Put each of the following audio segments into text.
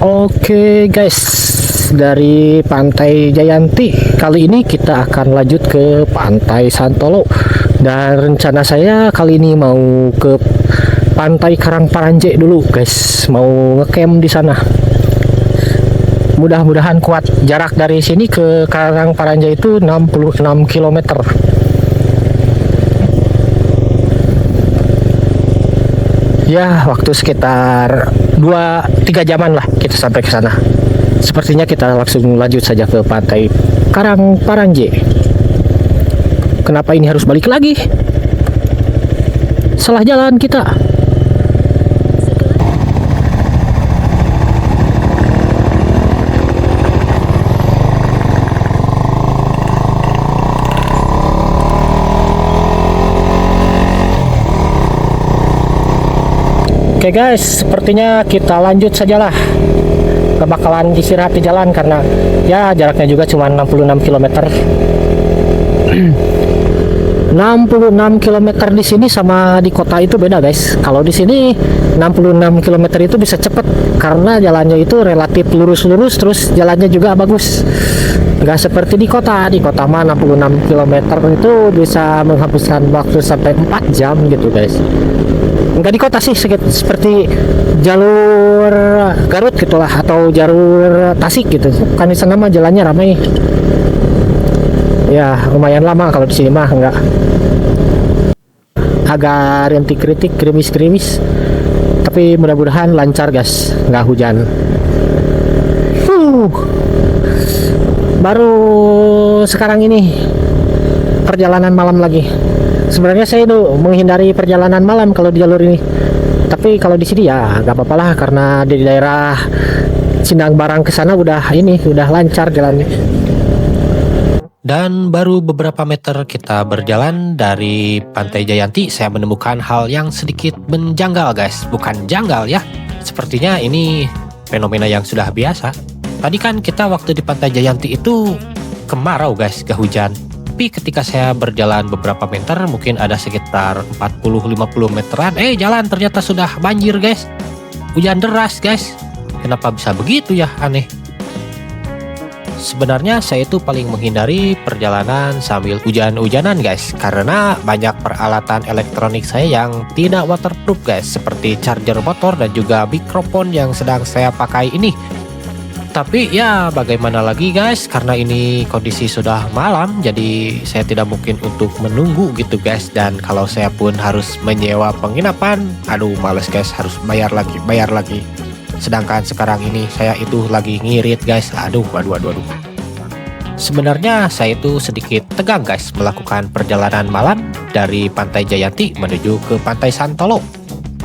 Oke guys, dari Pantai Jayanti kali ini kita akan lanjut ke Pantai Santolo. Dan rencana saya kali ini mau ke Pantai Karangparanje dulu guys, mau ngecamp di sana. Mudah-mudahan kuat. Jarak dari sini ke Karangparanje itu 66 km. Ya, waktu sekitar 2-3 jaman lah kita sampai ke sana. Sepertinya kita langsung lanjut saja ke Pantai Karangparanje. Kenapa ini harus balik lagi? Salah jalan kita. Oke guys, sepertinya kita lanjut sajalah. Gak bakalan istirahat di jalan karena ya jaraknya juga cuma 66 km. 66 km di sini sama di kota itu beda guys. Kalau di sini 66 km itu bisa cepet karena jalannya itu relatif lurus-lurus, terus jalannya juga bagus. Gak seperti di kota. Di kota mah 66 km itu bisa menghabiskan waktu sampai 4 jam gitu guys. Enggak di kota sih, seperti jalur Garut gitulah atau jalur Tasik gitu. Kan di sana mah jalannya ramai. Ya lumayan lama. Kalau di sini mah enggak, agak rintik-rintik, gerimis-gerimis. Tapi mudah-mudahan lancar guys, nggak hujan. Baru sekarang ini perjalanan malam lagi. Sebenarnya saya itu menghindari perjalanan malam kalau di jalur ini. Tapi kalau di sini ya nggak apa-apa lah, karena di daerah Sindang Barang ke sana udah lancar jalannya. Dan baru beberapa meter kita berjalan dari Pantai Jayanti, saya menemukan hal yang sedikit menjanggal guys. Bukan janggal ya, sepertinya ini fenomena yang sudah biasa. Tadi kan kita waktu di Pantai Jayanti itu kemarau guys, gak hujan. Tapi ketika saya berjalan beberapa meter, mungkin ada sekitar 40-50 meteran, jalan ternyata sudah banjir guys. Hujan deras guys. Kenapa bisa begitu ya, aneh. Sebenarnya saya itu paling menghindari perjalanan sambil hujan-hujanan guys, karena banyak peralatan elektronik saya yang tidak waterproof guys, seperti charger motor dan juga mikrofon yang sedang saya pakai ini. Tapi ya bagaimana lagi guys, karena ini kondisi sudah malam, jadi saya tidak mungkin untuk menunggu gitu guys. Dan kalau saya pun harus menyewa penginapan, aduh males guys, harus bayar lagi. Sedangkan sekarang ini saya itu lagi ngirit guys, aduh. Sebenarnya saya itu sedikit tegang guys melakukan perjalanan malam dari Pantai Jayanti menuju ke Pantai Santolo.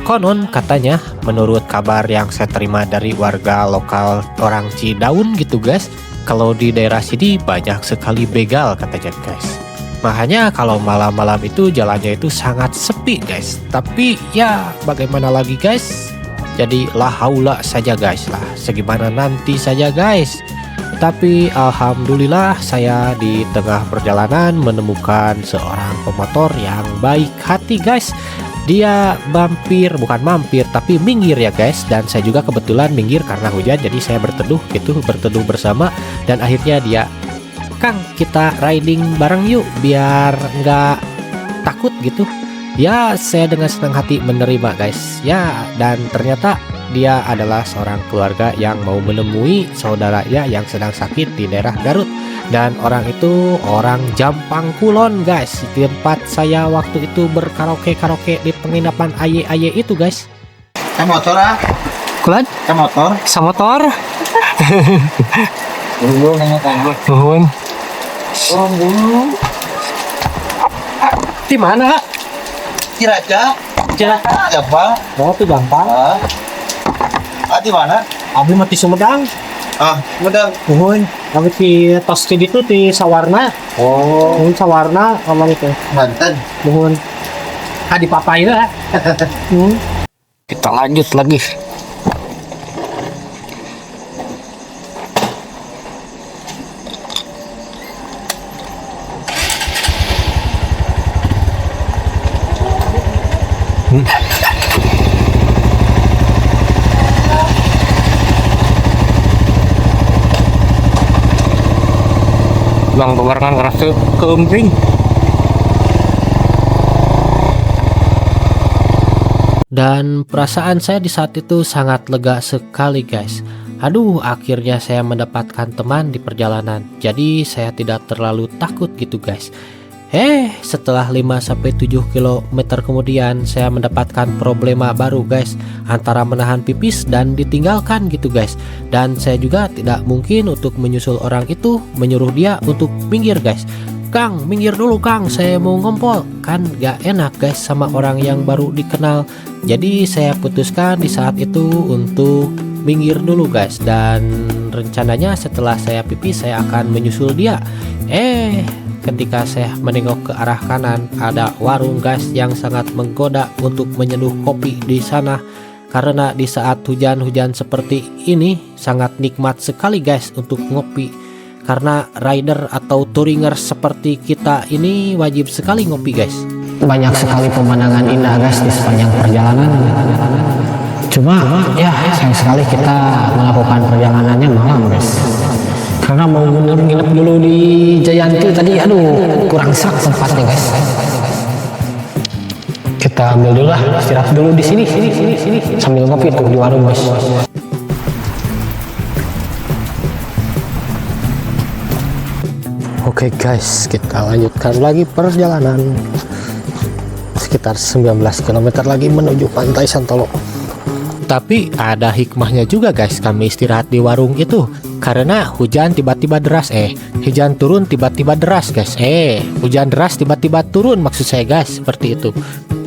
Konon katanya, menurut kabar yang saya terima dari warga lokal orang Cidaun gitu guys, kalau di daerah sini banyak sekali begal katanya guys. Makanya kalau malam-malam itu jalannya itu sangat sepi guys. Tapi ya bagaimana lagi guys, jadi la haula saja guys lah, segimana nanti saja guys. Tapi alhamdulillah saya di tengah perjalanan menemukan seorang pemotor yang baik hati guys. Dia bukan mampir tapi minggir ya guys, dan saya juga kebetulan minggir karena hujan, jadi saya berteduh bersama. Dan akhirnya dia, Kang kita riding bareng yuk biar nggak takut gitu. Ya saya dengan senang hati menerima guys ya, dan ternyata dia adalah seorang keluarga yang mau menemui saudaranya yang sedang sakit di daerah Garut. Dan orang itu orang Jampang Kulon guys, di tempat saya waktu itu berkaraoke di penginapan Aye itu guys. Motor ah? Kulon? Motor? Samotor? Dulu nanya tangguh. Nuhun. Dulu. Di mana? Ciracas. Apa? Oh, itu gampang. Di mana? Abi mati Sumedang. Sumedang. Nuhun. Abi di tos itu di Sawarna. Oh, Sawarna ngomong itu. Banten. Nuhun. Di Papai lah. Kita lanjut lagi. Bang Togar kan ngerasa keemping. Dan perasaan saya di saat itu sangat lega sekali guys. Aduh, akhirnya saya mendapatkan teman di perjalanan. Jadi saya tidak terlalu takut gitu guys. Setelah 5-7 km kemudian saya mendapatkan problema baru guys, antara menahan pipis dan ditinggalkan gitu guys. Dan saya juga tidak mungkin untuk menyusul orang itu, menyuruh dia untuk minggir guys. Kang, minggir dulu Kang, saya mau ngompol. Kan gak enak guys sama orang yang baru dikenal. Jadi saya putuskan di saat itu untuk minggir dulu guys. Dan rencananya setelah saya pipis saya akan menyusul dia. Ketika saya menengok ke arah kanan, ada warung guys yang sangat menggoda untuk menyeduh kopi di sana. Karena di saat hujan-hujan seperti ini sangat nikmat sekali guys untuk ngopi. Karena rider atau touringer seperti kita ini wajib sekali ngopi guys. Banyak sekali pemandangan indah guys di sepanjang perjalanan. Cuma ya sayang sekali kita melakukan perjalanannya malam guys. Karena mau nginep dulu di Jayanti tadi, aduh kurang serak tempatnya guys. Kita ambil dulu lah, istirahat dulu di sini sambil ngopi tuh di warung guys. Oke guys, kita lanjutkan lagi perjalanan. Sekitar 19 km lagi menuju Pantai Santolo. Tapi ada hikmahnya juga guys kami istirahat di warung itu. Karena hujan tiba-tiba deras hujan turun tiba-tiba deras guys. Hujan deras tiba-tiba turun maksud saya guys, seperti itu.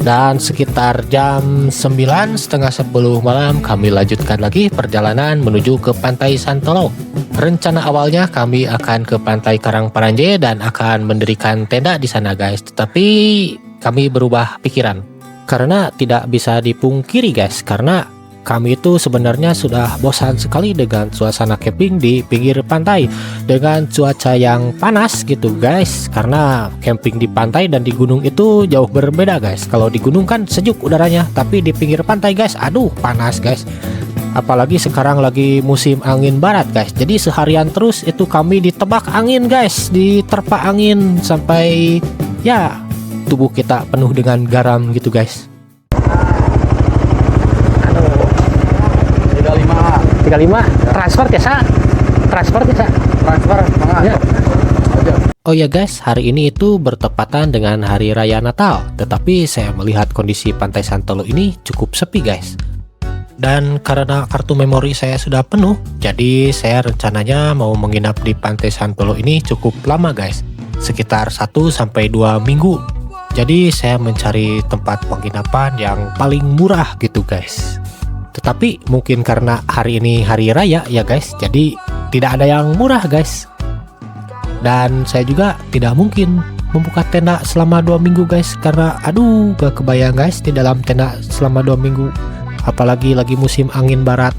Dan sekitar jam 9, setengah 10 malam kami lanjutkan lagi perjalanan menuju ke Pantai Santolo. Rencana awalnya kami akan ke Pantai Karangparanje dan akan mendirikan tenda di sana guys. Tetapi kami berubah pikiran. Karena tidak bisa dipungkiri guys, karena kami itu sebenarnya sudah bosan sekali dengan suasana camping di pinggir pantai dengan cuaca yang panas gitu guys. Karena camping di pantai dan di gunung itu jauh berbeda guys. Kalau di gunung kan sejuk udaranya, tapi di pinggir pantai guys, aduh panas guys. Apalagi sekarang lagi musim angin barat guys. Jadi seharian terus itu kami ditebak angin guys, diterpa angin sampai ya tubuh kita penuh dengan garam gitu guys. 35 transfer ya. Oh ya guys, hari ini itu bertepatan dengan hari raya Natal. Tetapi saya melihat kondisi Pantai Santolo ini cukup sepi guys. Dan karena kartu memori saya sudah penuh, jadi saya rencananya mau menginap di Pantai Santolo ini cukup lama guys, sekitar 1-2 minggu. Jadi saya mencari tempat penginapan yang paling murah gitu guys. Tetapi mungkin karena hari ini hari raya ya guys, jadi tidak ada yang murah guys. Dan saya juga tidak mungkin membuka tenda selama 2 minggu guys, karena aduh gak kebayang guys di dalam tenda selama 2 minggu. Apalagi lagi musim angin barat,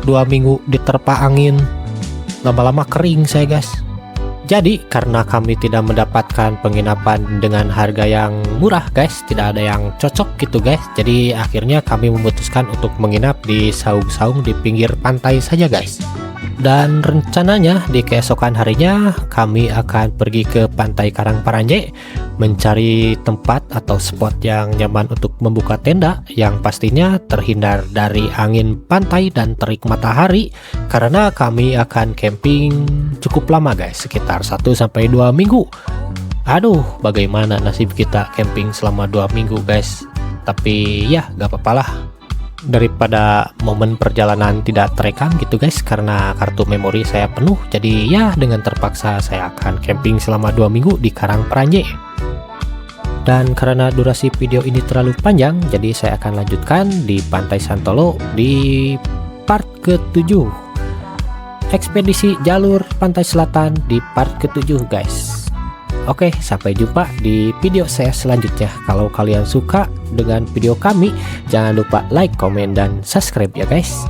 2 minggu diterpa angin, lama-lama kering saya guys. Jadi karena kami tidak mendapatkan penginapan dengan harga yang murah guys, tidak ada yang cocok gitu guys. Jadi akhirnya kami memutuskan untuk menginap di saung-saung di pinggir pantai saja guys. Dan rencananya di keesokan harinya kami akan pergi ke Pantai Karangparanje, mencari tempat atau spot yang nyaman untuk membuka tenda, yang pastinya terhindar dari angin pantai dan terik matahari. Karena kami akan camping cukup lama guys, sekitar 1-2 minggu. Aduh, bagaimana nasib kita camping selama 2 minggu guys. Tapi ya gak apa-apa lah, daripada momen perjalanan tidak terekam gitu guys, karena kartu memori saya penuh. Jadi ya dengan terpaksa saya akan camping selama 2 minggu di Karangparanje. Dan karena durasi video ini terlalu panjang, jadi saya akan lanjutkan di Pantai Santolo di part ke-7, ekspedisi jalur pantai selatan di part ke-7 guys. Oke, sampai jumpa di video saya selanjutnya. Kalau kalian suka dengan video kami, jangan lupa like, komen, dan subscribe ya guys.